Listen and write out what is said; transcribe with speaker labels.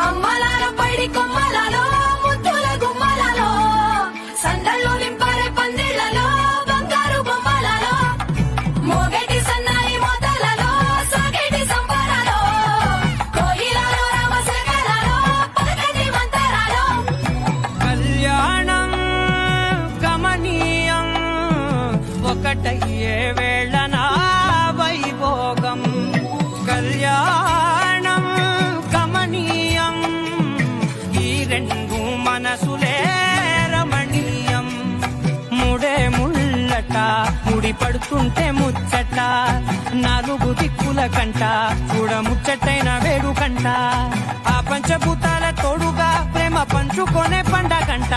Speaker 1: అమ్మలాలో పైడి కొమ్మలలో ముద్దుల గుమ్మలలో సందల్లో నింపారే పందిళ్లలో బంగారు బొమ్మలలో మోగేటి సన్నాయి మోతలలో సాగేటి సంబరాలో కోయిలలో రామశేఖరాలో పలకని మంతరాలో
Speaker 2: కళ్యాణం గమనీయం ఒకటయ్యే వేళ నా వైభోగం కళ్యాణం గమనీయం ఈ రెండు మనసులే రమణీయం ముడే ముళ్ళట ముడి పడుతుంటే ముచ్చట నాలుగు దిక్కుల కంట చూడ ముచ్చటైన వేడుకంట ఆ పంచభూతాల తోడుగా ప్రేమ పంచుకొనే పండగంట